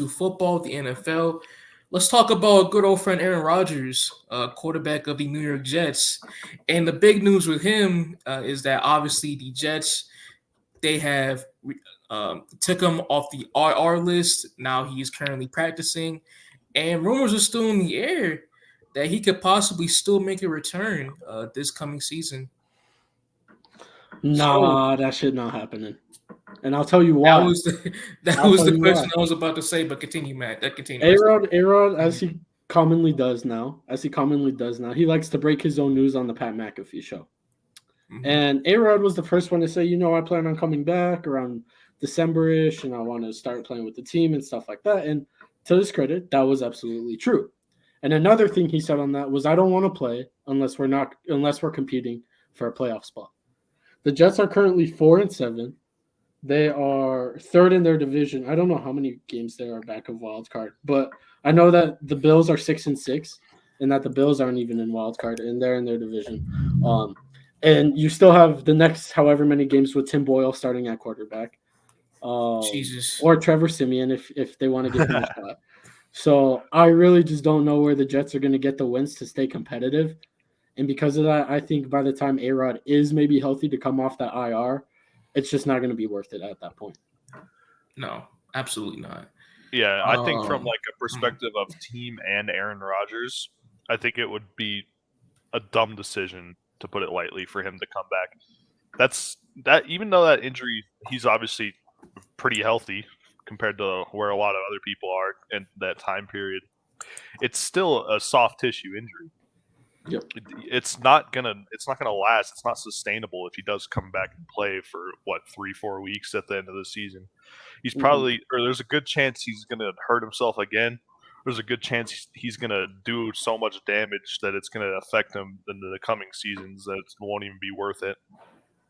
football, the NFL. Let's talk about good old friend Aaron Rodgers, quarterback of the New York Jets. And the big news with him is that obviously the Jets they have took him off the IR list. Now he's currently practicing, and rumors are still in the air that he could possibly still make a return this coming season. So Nah, that shit not happening. And I'll tell you that why. was the, that I'll was tell the you why. question I was about to say, but continue, Matt. That continue. A-Rod, Mhm. as he commonly does now, he likes to break his own news on the Pat McAfee show. Mhm. And A-Rod was the first one to say, I plan on coming back around December-ish, and I want to start playing with the team and stuff like that. And to his credit, that was absolutely true. And another thing he said on that was, I don't want to play unless we're competing for a playoff spot. The Jets are currently 4-7. They are third in their division. I don't know how many games they are back of wild card, but I know that the Bills are 6-6, and that the Bills aren't even in wild card, and they're in their division. Um, and you still have the next however many games with Tim Boyle starting at quarterback, Jesus. or Trevor Simeon if they want to give him a shot. So I really just don't know where the Jets are going to get the wins to stay competitive. And because of that, I think by the time A-Rod is maybe healthy to come off that IR, it's just not going to be worth it at that point. No, absolutely not. Yeah, I think from Um, like a mhm. perspective of team and Aaron Rodgers, I think it would be a dumb decision, to put it lightly, for him to come back. That's that. Even though that injury, he's obviously pretty healthy compared to where a lot of other people are in that time period. It's still a soft tissue injury. Yep. It's not gonna last. It's not sustainable if he does come back and play for 3-4 weeks at the end of the season. Mm-hmm. There's a good chance he's gonna hurt himself again. There's a good chance he's gonna do so much damage that it's gonna affect him in the coming seasons that it won't even be worth it.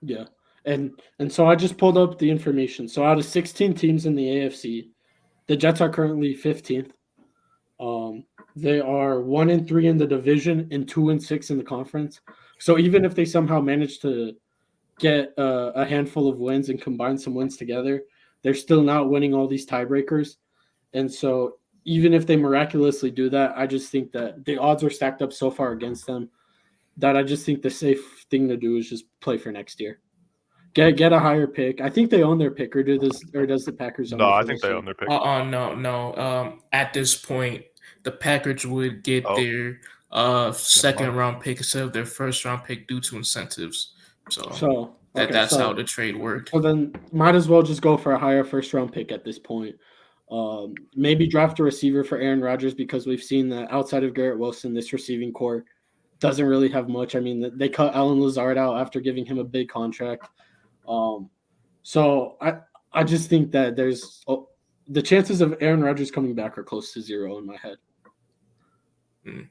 Yeah. And so I just pulled up the information. So out of 16 teams in the AFC, the Jets are currently 15th. Um, they are 1-3 in the division and 2-6 in the conference. So even if they somehow manage to get a handful of wins and combine some wins together, they're still not winning all these tiebreakers. And so even if they miraculously do that, I just think that the odds are stacked up so far against them that I just think the safe thing to do is just play for next year. Get a higher pick. I think they own their pick, or does the Packers own No, it I for think this they year? own their pick. No, no. At this point, the Packers would get Oh, their never second mind. round pick instead of their first round pick due to incentives. So So okay, that's how so the trade worked. so then might as well just go for a higher first round pick at this point. Maybe draft a receiver for Aaron Rodgers because we've seen that outside of Garrett Wilson, this receiving core doesn't really have much. I mean, they cut Alan Lazard out after giving him a big contract. Um, so I just think that the chances of Aaron Rodgers coming back are close to zero in my head. Mm.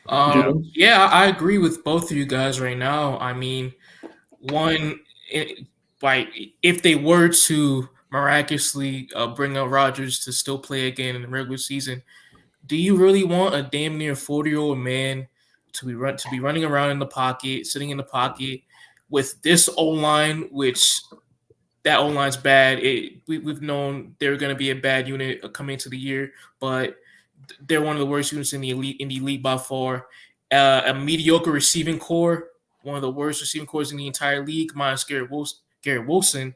Yeah, Yeah, I agree with both of you guys right now. I mean, one, it, like if they were to miraculously bring up Rodgers to still play again in the regular season, do you really want a damn near 40-year-old man to be running around in the pocket, sitting in the pocket with this O line, which that O line's bad. We've known they're going to be a bad unit coming into the year, but they're one of the worst units in the elite by far. A mediocre receiving core, one of the worst receiving cores in the entire league, minus Garrett Wilson.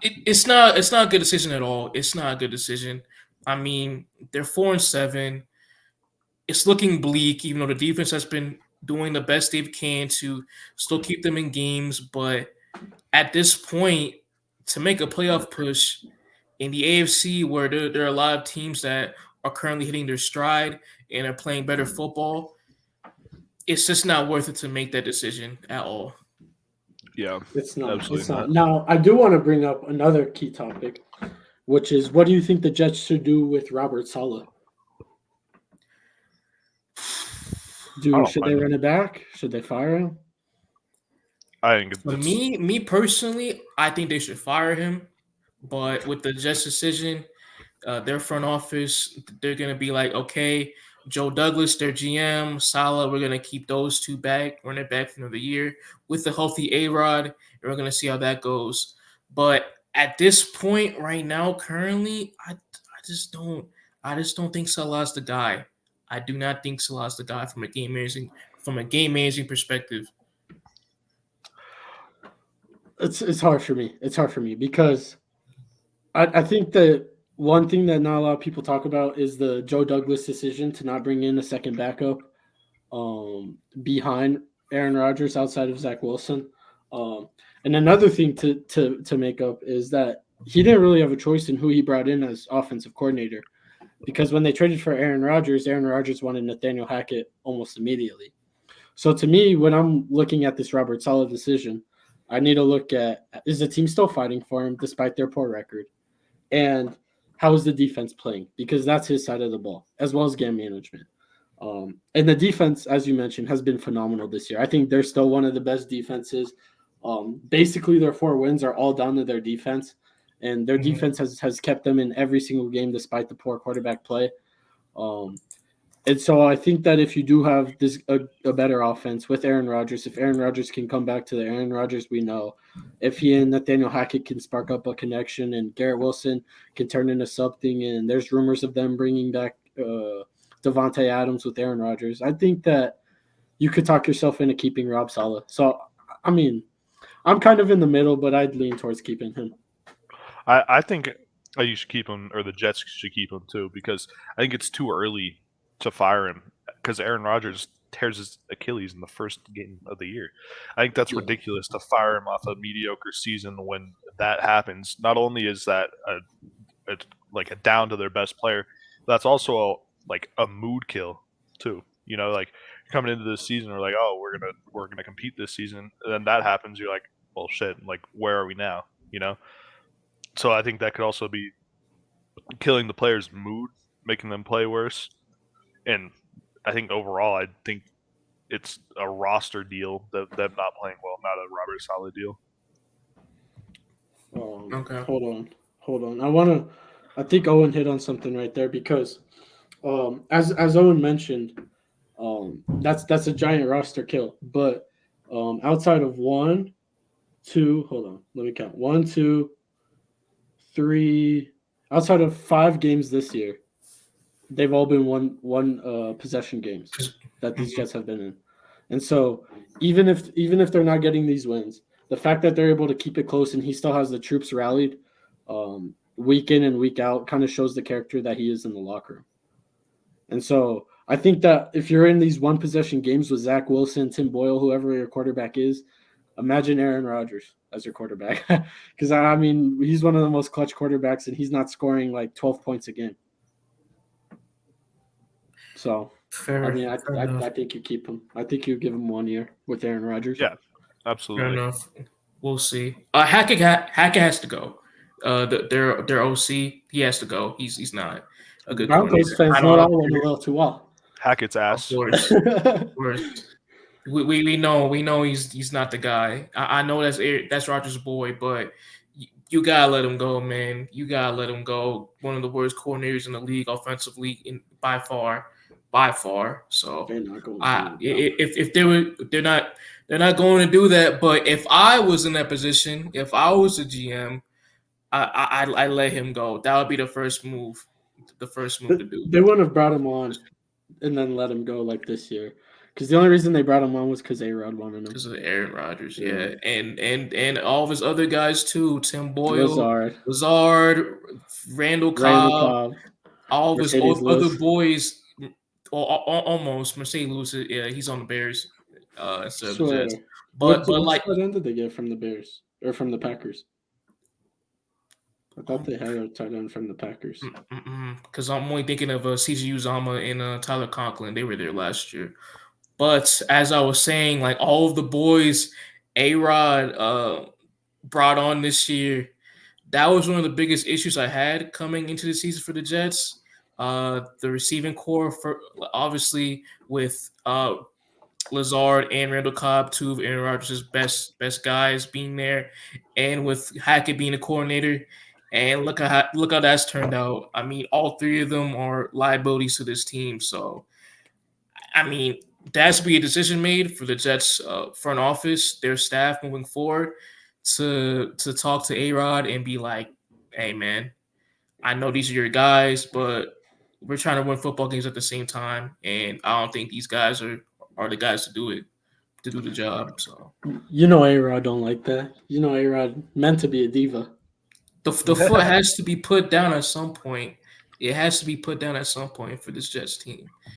It's not a good decision at all. It's not a good decision. I mean, they're 4-7. It's looking bleak, even though the defense has been doing the best they can to still keep them in games. But at this point, to make a playoff push in the AFC, where there are a lot of teams that are currently hitting their stride and are playing better football, it's just not worth it to make that decision at all. yeah, It's not. It's absolutely not. not. Now, I do want to bring up another key topic, which is what do you think the Jets should do with Robert Saleh? I don't Should they mind run him. it back? Should they fire him? I think For it's me personally, I think they should fire him. But with the Jets decision, their front office, they're gonna be like, okay, Joe Douglas, their GM, Salah, we're gonna keep those two back, run it back for another year with the healthy A Rod, and we're gonna see how that goes. But at this point right now, currently, I just don't think Salah's the guy. I do not think Salah's the guy from a game managing perspective. It's hard for me. It's hard for me because I think that one thing that not a lot of people talk about is the Joe Douglas decision to not bring in a second backup behind Aaron Rodgers outside of Zach Wilson. And another thing to make up is that he didn't really have a choice in who he brought in as offensive coordinator, because when they traded for Aaron Rodgers wanted Nathaniel Hackett almost immediately. So to me, when I'm looking at this Robert Saleh decision, I need to look at, is the team still fighting for him despite their poor record? And how is the defense playing? Because that's his side of the ball, as well as game management. And the defense, as you mentioned, has been phenomenal this year. I think they're still one of the best defenses. Basically, their 4 wins are all down to their defense, and their defense has kept them in every single game despite the poor quarterback play. And so I think that if you do have a better offense with Aaron Rodgers, if Aaron Rodgers can come back to the Aaron Rodgers we know, if he and Nathaniel Hackett can spark up a connection and Garrett Wilson can turn into something, and there's rumors of them bringing back Devontae Adams with Aaron Rodgers, I think that you could talk yourself into keeping Rob Saleh. So, I mean, I'm kind of in the middle, but I'd lean towards keeping him. I think you should keep him, or the Jets should keep him too, because I think it's too early to fire him because Aaron Rodgers tears his Achilles in the first game of the year. I think that's ridiculous to fire him off a mediocre season when that happens. Not only is that a down to their best player, that's also a mood kill too. You know, like coming into this season, we're like, oh, we're gonna compete this season, and then that happens. You're like, well, shit. Like, where are we now? You know. So I think that could also be killing the players' mood, making them play worse. And I think overall, I think it's a roster deal, them not playing well, not a Robert Saleh deal. Okay. Hold on. I think Owen hit on something right there because, as Owen mentioned, that's a giant roster kill. But outside of 1, 2, hold on, let me count. 1, 2, 3. Outside of 5 games this year, they've all been one possession games that these Jets have been in. And so even if they're not getting these wins, the fact that they're able to keep it close and he still has the troops rallied week in and week out kind of shows the character that he is in the locker room. And so I think that if you're in these one possession games with Zach Wilson, Tim Boyle, whoever your quarterback is, imagine Aaron Rodgers as your quarterback. Because, I mean, he's one of the most clutch quarterbacks, and he's not scoring like 12 points a game. So, I mean, I think you keep him. I think you give him 1 year with Aaron Rodgers. Yeah, absolutely. Fair enough. We'll see. Hackett has to go. Their OC, he has to go. He's not a good Broncos fans know that one a little too well. Hackett's ass. Of course. We know he's not the guy. I know that's Rodgers' boy, but you gotta let him go, man. You gotta let him go. One of the worst coordinators in the league, offensively, by far. So if they're not going to do that. But if I was in that position, if I was a GM, I let him go. That would be the first move. The first move to do. They wouldn't have brought him on and then let him go like this year. Because the only reason they brought him on was because A-Rod wanted him. Because of Aaron Rodgers, yeah. And all of his other guys too. Tim Boyle, Lazard, Randall Cobb, all of his other boys, almost Mercedes Lewis. Yeah, he's on the Bears. Instead of the Jets. But like, what end did they get from the Bears or from the Packers? I thought they had a tight end from the Packers. Because I'm only thinking of CJ Uzama and Tyler Conklin. They were there last year. But as I was saying, like all of the boys A-Rod brought on this year, that was one of the biggest issues I had coming into the season for the Jets. The receiving core, obviously with Lazard and Randall Cobb, 2 of Aaron Rodgers' best guys being there, and with Hackett being a coordinator. And look how that's turned out. I mean, all 3 of them are liabilities to this team. So, I mean, there has to be a decision made for the Jets front office, their staff moving forward, to talk to A-Rod and be like, "Hey, man, I know these are your guys, but we're trying to win football games at the same time, and I don't think these guys are the guys to do it, to do the job." So You know, A-Rod don't like that. You know, A-Rod meant to be a diva. the foot has to be put down at some point. It has to be put down at some point for this Jets team.